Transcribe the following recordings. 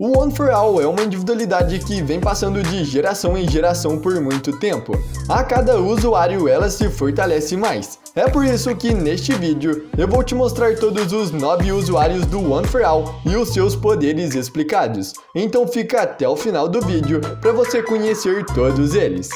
O One for All é uma individualidade que vem passando de geração em geração por muito tempo. A cada usuário ela se fortalece mais. É por isso que neste vídeo eu vou te mostrar todos os 9 usuários do One for All e os seus poderes explicados. Então fica até o final do vídeo para você conhecer todos eles.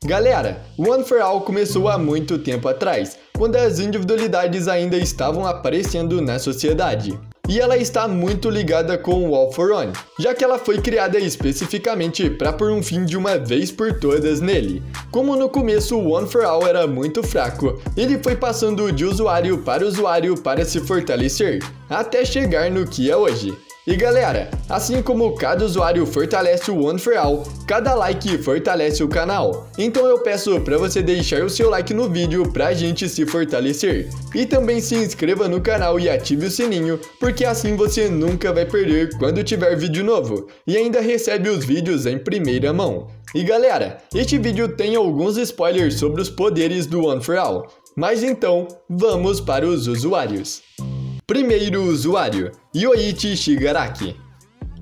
Galera, o One for All começou há muito tempo atrás, quando as individualidades ainda estavam aparecendo na sociedade. E ela está muito ligada com o All for One, já que ela foi criada especificamente para pôr um fim de uma vez por todas nele. Como no começo o One for All era muito fraco, ele foi passando de usuário para se fortalecer, até chegar no que é hoje. E galera, assim como cada usuário fortalece o One for All, cada like fortalece o canal. Então eu peço para você deixar o seu like no vídeo pra gente se fortalecer. E também se inscreva no canal e ative o sininho, porque assim você nunca vai perder quando tiver vídeo novo. E ainda recebe os vídeos em primeira mão. E galera, este vídeo tem alguns spoilers sobre os poderes do One for All. Mas então, vamos para os usuários. Primeiro usuário, Yoichi Shigaraki.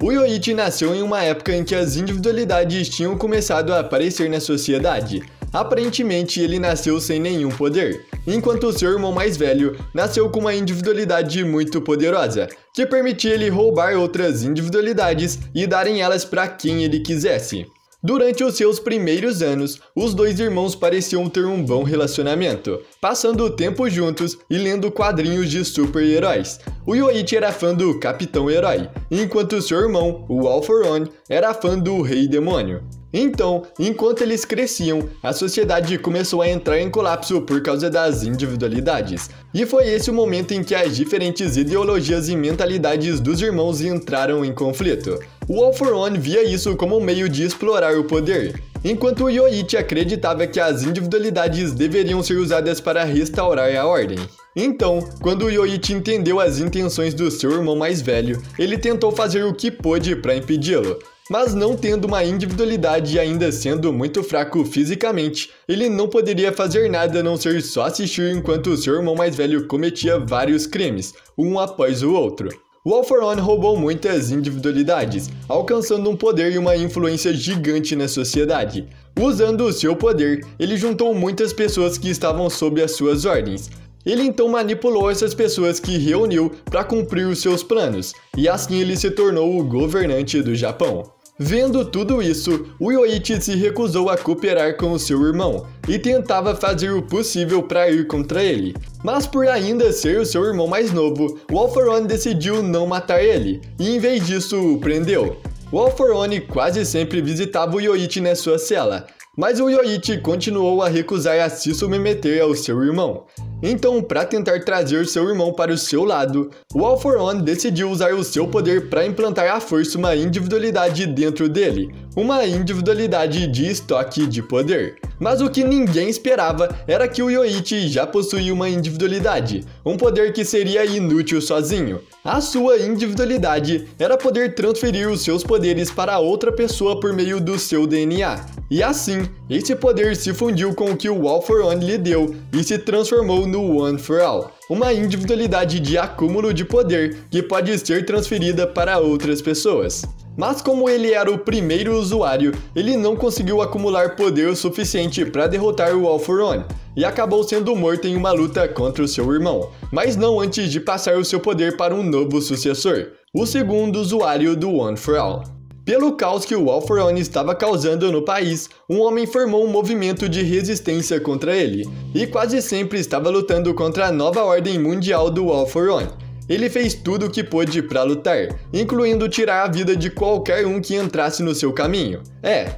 O Yoichi nasceu em uma época em que as individualidades tinham começado a aparecer na sociedade. Aparentemente ele nasceu sem nenhum poder, enquanto seu irmão mais velho nasceu com uma individualidade muito poderosa, que permitia ele roubar outras individualidades e darem elas para quem ele quisesse. Durante os seus primeiros anos, os dois irmãos pareciam ter um bom relacionamento, passando o tempo juntos e lendo quadrinhos de super-heróis. O Yoichi era fã do Capitão Herói, enquanto seu irmão, o All for One, era fã do Rei Demônio. Então, enquanto eles cresciam, a sociedade começou a entrar em colapso por causa das individualidades. E foi esse o momento em que as diferentes ideologias e mentalidades dos irmãos entraram em conflito. O All for One via isso como um meio de explorar o poder, enquanto o Yoichi acreditava que as individualidades deveriam ser usadas para restaurar a ordem. Então, quando o Yoichi entendeu as intenções do seu irmão mais velho, ele tentou fazer o que pôde para impedi-lo. Mas não tendo uma individualidade e ainda sendo muito fraco fisicamente, ele não poderia fazer nada a não ser só assistir enquanto seu irmão mais velho cometia vários crimes, um após o outro. O All for One roubou muitas individualidades, alcançando um poder e uma influência gigante na sociedade. Usando o seu poder, ele juntou muitas pessoas que estavam sob as suas ordens. Ele então manipulou essas pessoas que reuniu para cumprir os seus planos, e assim ele se tornou o governante do Japão. Vendo tudo isso, o Yoichi se recusou a cooperar com o seu irmão e tentava fazer o possível para ir contra ele. Mas por ainda ser o seu irmão mais novo, o All for One decidiu não matar ele e em vez disso o prendeu. O All for One quase sempre visitava o Yoichi na sua cela, mas o Yoichi continuou a recusar a se submeter ao seu irmão. Então, para tentar trazer seu irmão para o seu lado, o All for One decidiu usar o seu poder para implantar à força uma individualidade dentro dele, uma individualidade de estoque de poder. Mas o que ninguém esperava era que o Yoichi já possuía uma individualidade, um poder que seria inútil sozinho. A sua individualidade era poder transferir os seus poderes para outra pessoa por meio do seu DNA. E assim, esse poder se fundiu com o que o All for One lhe deu e se transformou no One for All, uma individualidade de acúmulo de poder que pode ser transferida para outras pessoas. Mas como ele era o primeiro usuário, ele não conseguiu acumular poder o suficiente para derrotar o All for One, e acabou sendo morto em uma luta contra o seu irmão, mas não antes de passar o seu poder para um novo sucessor, o segundo usuário do One for All. Pelo caos que o All for One estava causando no país, um homem formou um movimento de resistência contra ele, e quase sempre estava lutando contra a nova ordem mundial do All for One. Ele fez tudo o que pôde para lutar, incluindo tirar a vida de qualquer um que entrasse no seu caminho.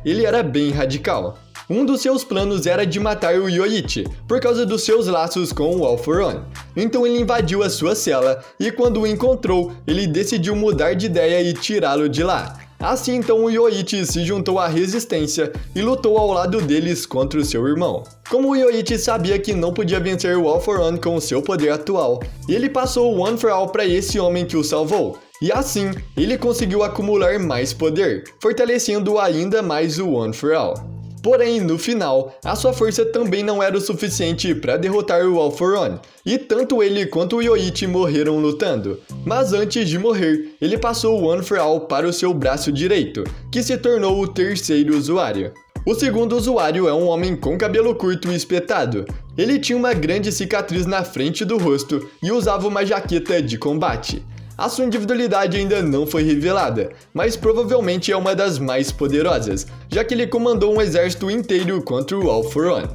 Ele era bem radical. Um dos seus planos era de matar o Yoichi, por causa dos seus laços com o All for One. Então ele invadiu a sua cela, e quando o encontrou, ele decidiu mudar de ideia e tirá-lo de lá. Assim então o Yoichi se juntou à resistência e lutou ao lado deles contra o seu irmão. Como o Yoichi sabia que não podia vencer o All for One com o seu poder atual, ele passou o One for All para esse homem que o salvou. E assim, ele conseguiu acumular mais poder, fortalecendo ainda mais o One for All. Porém, no final, a sua força também não era o suficiente para derrotar o All For One, e tanto ele quanto o Yoichi morreram lutando. Mas antes de morrer, ele passou o One For All para o seu braço direito, que se tornou o terceiro usuário. O segundo usuário é um homem com cabelo curto e espetado. Ele tinha uma grande cicatriz na frente do rosto e usava uma jaqueta de combate. A sua individualidade ainda não foi revelada, mas provavelmente é uma das mais poderosas, já que ele comandou um exército inteiro contra o All For One.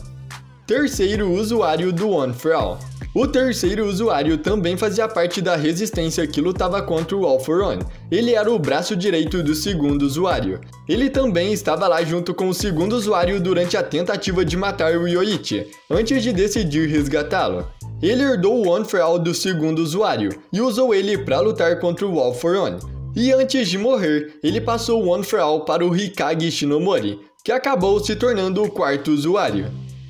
Terceiro usuário do One For All. O terceiro usuário também fazia parte da resistência que lutava contra o All For One. Ele era o braço direito do segundo usuário. Ele também estava lá junto com o segundo usuário durante a tentativa de matar o Yoichi, antes de decidir resgatá-lo. Ele herdou o One For All do segundo usuário e usou ele para lutar contra o All For One. E antes de morrer, ele passou o One For All para o Hikage Shinomori, que acabou se tornando o quarto usuário.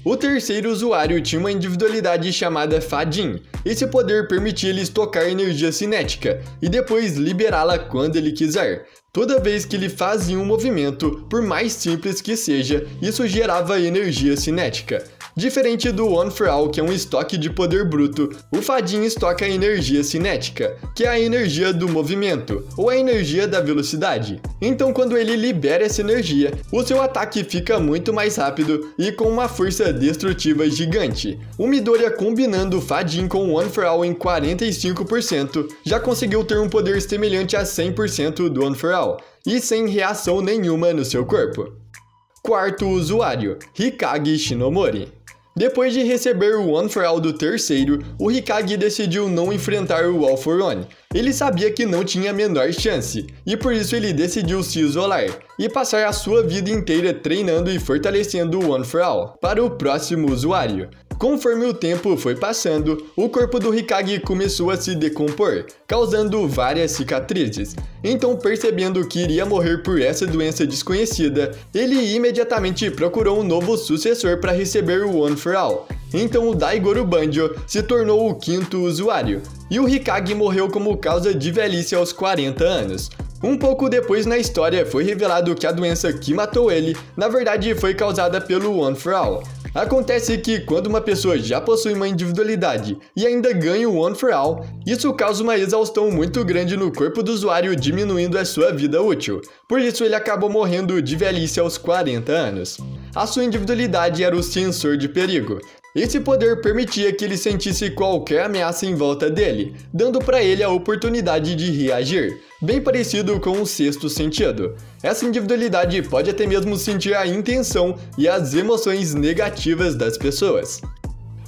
O terceiro usuário tinha uma individualidade chamada Fadin. Esse poder permitia ele estocar energia cinética e depois liberá-la quando ele quiser. Toda vez que ele fazia um movimento, por mais simples que seja, isso gerava energia cinética. Diferente do One For All, que é um estoque de poder bruto, o Fadin estoca a energia cinética, que é a energia do movimento, ou a energia da velocidade. Então quando ele libera essa energia, o seu ataque fica muito mais rápido e com uma força destrutiva gigante. O Midoriya, combinando o Fadin com o One For All em 45%, já conseguiu ter um poder semelhante a 100% do One For All, e sem reação nenhuma no seu corpo. Quarto usuário, Hikage Shinomori. Depois de receber o One For All do terceiro, o Hikage decidiu não enfrentar o All For One. Ele sabia que não tinha a menor chance, e por isso ele decidiu se isolar, e passar a sua vida inteira treinando e fortalecendo o One For All para o próximo usuário. Conforme o tempo foi passando, o corpo do Hikage começou a se decompor, causando várias cicatrizes. Então, percebendo que iria morrer por essa doença desconhecida, ele imediatamente procurou um novo sucessor para receber o One For All. Então o Daigoro Banjo se tornou o quinto usuário, e o Hikage morreu como causa de velhice aos 40 anos. Um pouco depois na história foi revelado que a doença que matou ele, na verdade foi causada pelo One For All. Acontece que quando uma pessoa já possui uma individualidade e ainda ganha o One For All, isso causa uma exaustão muito grande no corpo do usuário, diminuindo a sua vida útil. Por isso ele acabou morrendo de velhice aos 40 anos. A sua individualidade era o sensor de perigo. Esse poder permitia que ele sentisse qualquer ameaça em volta dele, dando para ele a oportunidade de reagir, bem parecido com o sexto sentido. Essa individualidade pode até mesmo sentir a intenção e as emoções negativas das pessoas.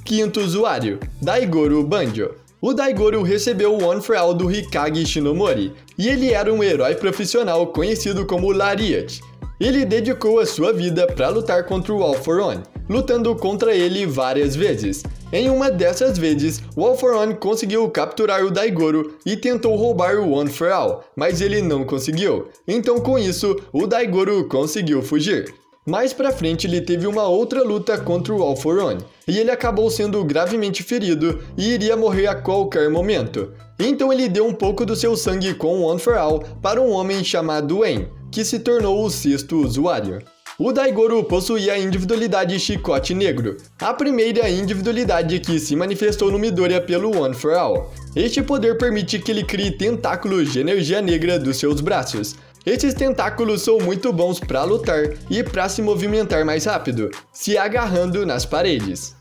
Quinto usuário, Daigoro Banjo. O Daigoro recebeu o One For All do Hikage Shinomori, e ele era um herói profissional conhecido como Lariat. Ele dedicou a sua vida para lutar contra o All For One, lutando contra ele várias vezes. Em uma dessas vezes, o All For One conseguiu capturar o Daigoro e tentou roubar o One For All, mas ele não conseguiu. Então com isso, o Daigoro conseguiu fugir. Mais pra frente ele teve uma outra luta contra o All For One, e ele acabou sendo gravemente ferido e iria morrer a qualquer momento. Então ele deu um pouco do seu sangue com o One For All para um homem chamado En, que se tornou o sexto usuário. O Daigoro possuía a individualidade Chicote Negro, a primeira individualidade que se manifestou no Midoriya pelo One For All. Este poder permite que ele crie tentáculos de energia negra dos seus braços. Esses tentáculos são muito bons para lutar e para se movimentar mais rápido, se agarrando nas paredes.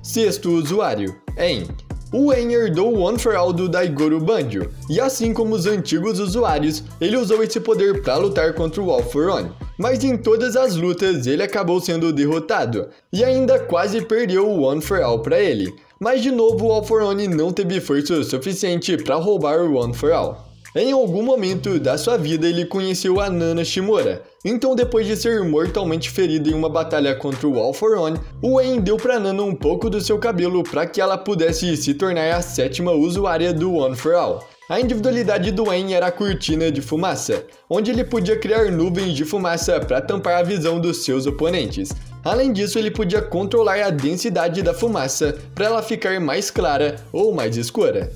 Sexto usuário, En. O En herdou o One For All do Daigoro Banjo, e assim como os antigos usuários, ele usou esse poder para lutar contra o All For One. Mas em todas as lutas ele acabou sendo derrotado, e ainda quase perdeu o One For All para ele. Mas de novo o All For One não teve força suficiente para roubar o One For All. Em algum momento da sua vida ele conheceu a Nana Shimura, então depois de ser mortalmente ferido em uma batalha contra o All For One, o En deu para Nana um pouco do seu cabelo para que ela pudesse se tornar a sétima usuária do One For All. A individualidade do En era a cortina de fumaça, onde ele podia criar nuvens de fumaça para tampar a visão dos seus oponentes. Além disso, ele podia controlar a densidade da fumaça para ela ficar mais clara ou mais escura.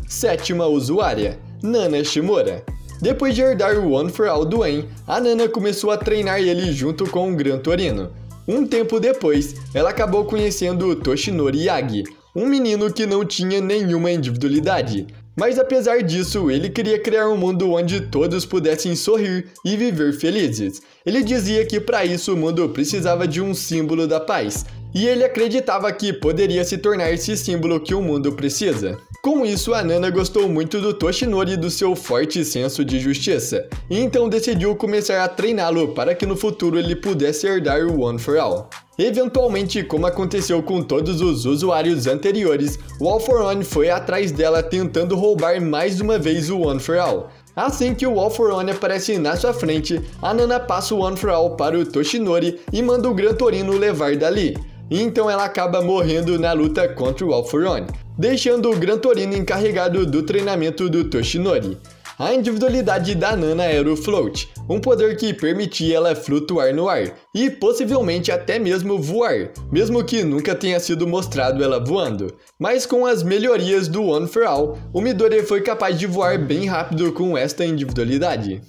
Sétima usuária, Nana Shimura. Depois de herdar o One For All do En, a Nana começou a treinar ele junto com o Gran Torino. Um tempo depois, ela acabou conhecendo o Toshinori Yagi, um menino que não tinha nenhuma individualidade. Mas apesar disso, ele queria criar um mundo onde todos pudessem sorrir e viver felizes. Ele dizia que para isso o mundo precisava de um símbolo da paz, e ele acreditava que poderia se tornar esse símbolo que o mundo precisa. Com isso, a Nana gostou muito do Toshinori e do seu forte senso de justiça, e então decidiu começar a treiná-lo para que no futuro ele pudesse herdar o One For All. Eventualmente, como aconteceu com todos os usuários anteriores, o All For One foi atrás dela tentando roubar mais uma vez o One For All. Assim que o All For One aparece na sua frente, a Nana passa o One For All para o Toshinori e manda o Gran Torino levar dali. Então ela acaba morrendo na luta contra o All For One, deixando o Gran Torino encarregado do treinamento do Toshinori. A individualidade da Nana era o Float, um poder que permitia ela flutuar no ar, e possivelmente até mesmo voar, mesmo que nunca tenha sido mostrado ela voando. Mas com as melhorias do One For All, o Midoriya foi capaz de voar bem rápido com esta individualidade.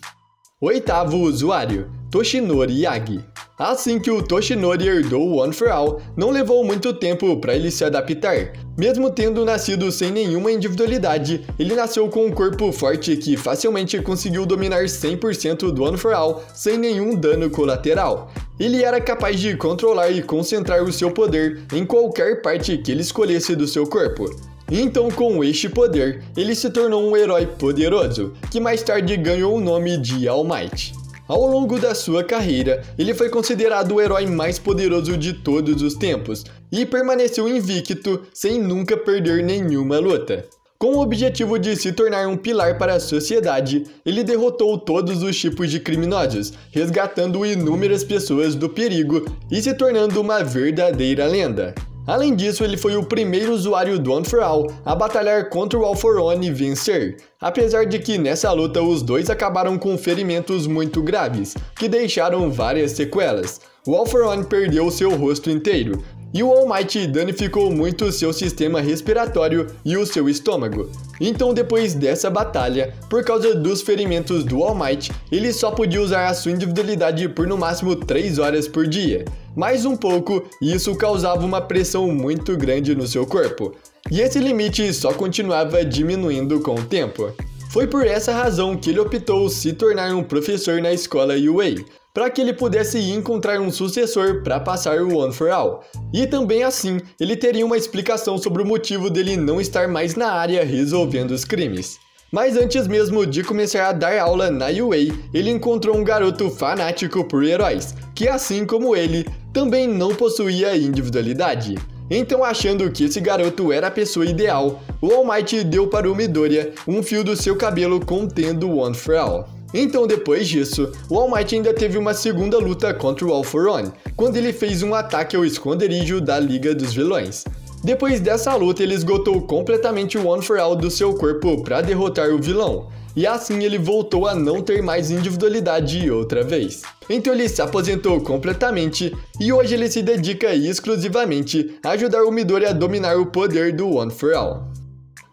Oitavo usuário, Toshinori Yagi. Assim que o Toshinori herdou o One For All, não levou muito tempo para ele se adaptar. Mesmo tendo nascido sem nenhuma individualidade, ele nasceu com um corpo forte que facilmente conseguiu dominar 100% do One For All sem nenhum dano colateral. Ele era capaz de controlar e concentrar o seu poder em qualquer parte que ele escolhesse do seu corpo. Então, com este poder, ele se tornou um herói poderoso, que mais tarde ganhou o nome de All Might. Ao longo da sua carreira, ele foi considerado o herói mais poderoso de todos os tempos e permaneceu invicto sem nunca perder nenhuma luta. Com o objetivo de se tornar um pilar para a sociedade, ele derrotou todos os tipos de criminosos, resgatando inúmeras pessoas do perigo e se tornando uma verdadeira lenda. Além disso, ele foi o primeiro usuário do One For All a batalhar contra o All For One e vencer, apesar de que nessa luta os dois acabaram com ferimentos muito graves, que deixaram várias sequelas. O All For One perdeu seu rosto inteiro, e o All Might danificou muito seu sistema respiratório e o seu estômago. Então, depois dessa batalha, por causa dos ferimentos do All Might, ele só podia usar a sua individualidade por no máximo 3 horas por dia. Mais um pouco, e isso causava uma pressão muito grande no seu corpo. E esse limite só continuava diminuindo com o tempo. Foi por essa razão que ele optou se tornar um professor na escola UA, para que ele pudesse encontrar um sucessor para passar o One For All. E também assim, ele teria uma explicação sobre o motivo dele não estar mais na área resolvendo os crimes. Mas antes mesmo de começar a dar aula na UA, ele encontrou um garoto fanático por heróis, que assim como ele, também não possuía individualidade. Então, achando que esse garoto era a pessoa ideal, o All Might deu para o Midoriya um fio do seu cabelo contendo o One For All. Então, depois disso, o All Might ainda teve uma segunda luta contra o All For One, quando ele fez um ataque ao esconderijo da Liga dos Vilões. Depois dessa luta, ele esgotou completamente o One For All do seu corpo para derrotar o vilão, e assim ele voltou a não ter mais individualidade outra vez. Então ele se aposentou completamente, e hoje ele se dedica exclusivamente a ajudar o Midoriya a dominar o poder do One For All.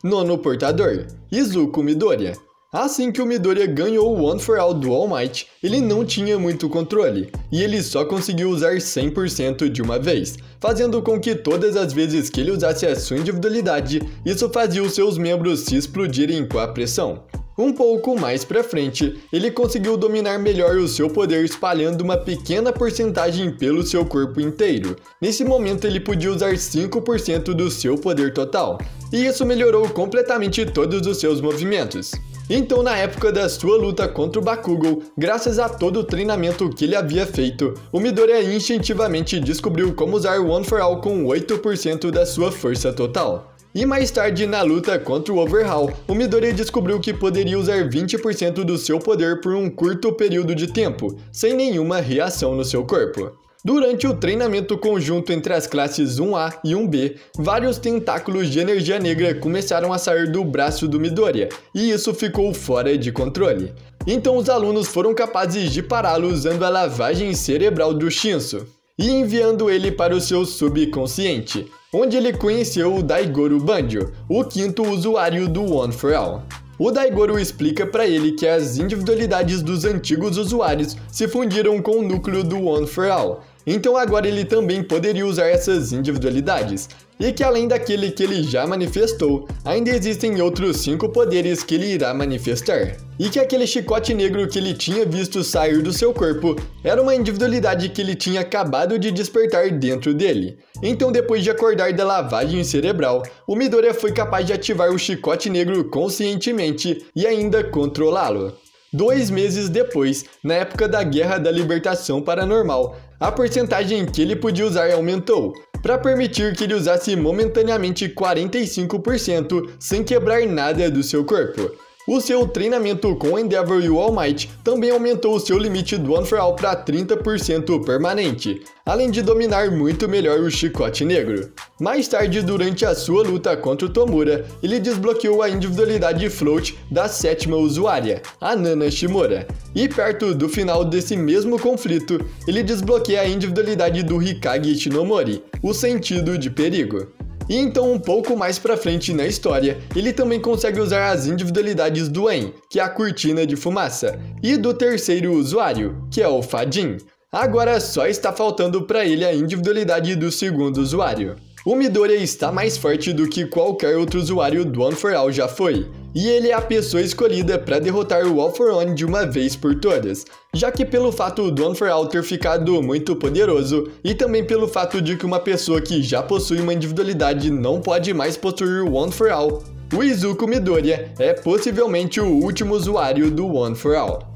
Nono portador, Izuku Midoriya. Assim que o Midoriya ganhou o One For All do All Might, ele não tinha muito controle, e ele só conseguiu usar 100% de uma vez, fazendo com que todas as vezes que ele usasse a sua individualidade, isso fazia os seus membros se explodirem com a pressão. Um pouco mais pra frente, ele conseguiu dominar melhor o seu poder espalhando uma pequena porcentagem pelo seu corpo inteiro. Nesse momento ele podia usar 5% do seu poder total, e isso melhorou completamente todos os seus movimentos. Então, na época da sua luta contra o Bakugou, graças a todo o treinamento que ele havia feito, o Midoriya instintivamente descobriu como usar o One For All com 8% da sua força total. E mais tarde, na luta contra o Overhaul, o Midoriya descobriu que poderia usar 20% do seu poder por um curto período de tempo, sem nenhuma reação no seu corpo. Durante o treinamento conjunto entre as classes 1A e 1B, vários tentáculos de energia negra começaram a sair do braço do Midoriya, e isso ficou fora de controle. Então os alunos foram capazes de pará-lo usando a lavagem cerebral do Shinso, e enviando ele para o seu subconsciente, onde ele conheceu o Daigoro Banjo, o quinto usuário do One For All. O Daigoro explica para ele que as individualidades dos antigos usuários se fundiram com o núcleo do One for All, então agora ele também poderia usar essas individualidades, e que além daquele que ele já manifestou, ainda existem outros 5 poderes que ele irá manifestar. E que aquele chicote negro que ele tinha visto sair do seu corpo era uma individualidade que ele tinha acabado de despertar dentro dele. Então, depois de acordar da lavagem cerebral, o Midoriya foi capaz de ativar o chicote negro conscientemente e ainda controlá-lo. 2 meses depois, na época da Guerra da Libertação Paranormal, a porcentagem que ele podia usar aumentou, para permitir que ele usasse momentaneamente 45% sem quebrar nada do seu corpo. O seu treinamento com o Endeavor e o All Might também aumentou o seu limite do One for All para 30% permanente, além de dominar muito melhor o chicote negro. Mais tarde, durante a sua luta contra o Tomura, ele desbloqueou a individualidade Float da 7ª usuária, a Nana Shimura. E perto do final desse mesmo conflito, ele desbloqueia a individualidade do Hikage Shinomori, o sentido de perigo. E então, um pouco mais pra frente na história, ele também consegue usar as individualidades do En, que é a cortina de fumaça, e do terceiro usuário, que é o Fadin. Agora só está faltando para ele a individualidade do segundo usuário. O Midoriya está mais forte do que qualquer outro usuário do One for All já foi, e ele é a pessoa escolhida para derrotar o All for One de uma vez por todas, já que pelo fato do One for All ter ficado muito poderoso, e também pelo fato de que uma pessoa que já possui uma individualidade não pode mais possuir o One for All, o Izuku Midoriya é possivelmente o último usuário do One for All.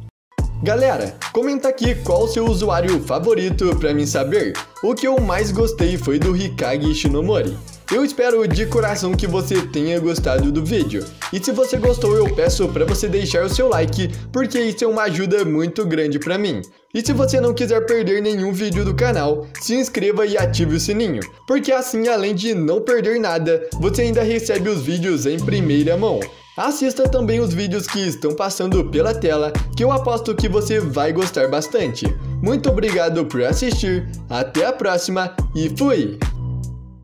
Galera, comenta aqui qual o seu usuário favorito pra mim saber. O que eu mais gostei foi do Hikage Shinomori. Eu espero de coração que você tenha gostado do vídeo. E se você gostou, eu peço para você deixar o seu like, porque isso é uma ajuda muito grande para mim. E se você não quiser perder nenhum vídeo do canal, se inscreva e ative o sininho, porque assim, além de não perder nada, você ainda recebe os vídeos em primeira mão. Assista também os vídeos que estão passando pela tela, que eu aposto que você vai gostar bastante. Muito obrigado por assistir, até a próxima e fui!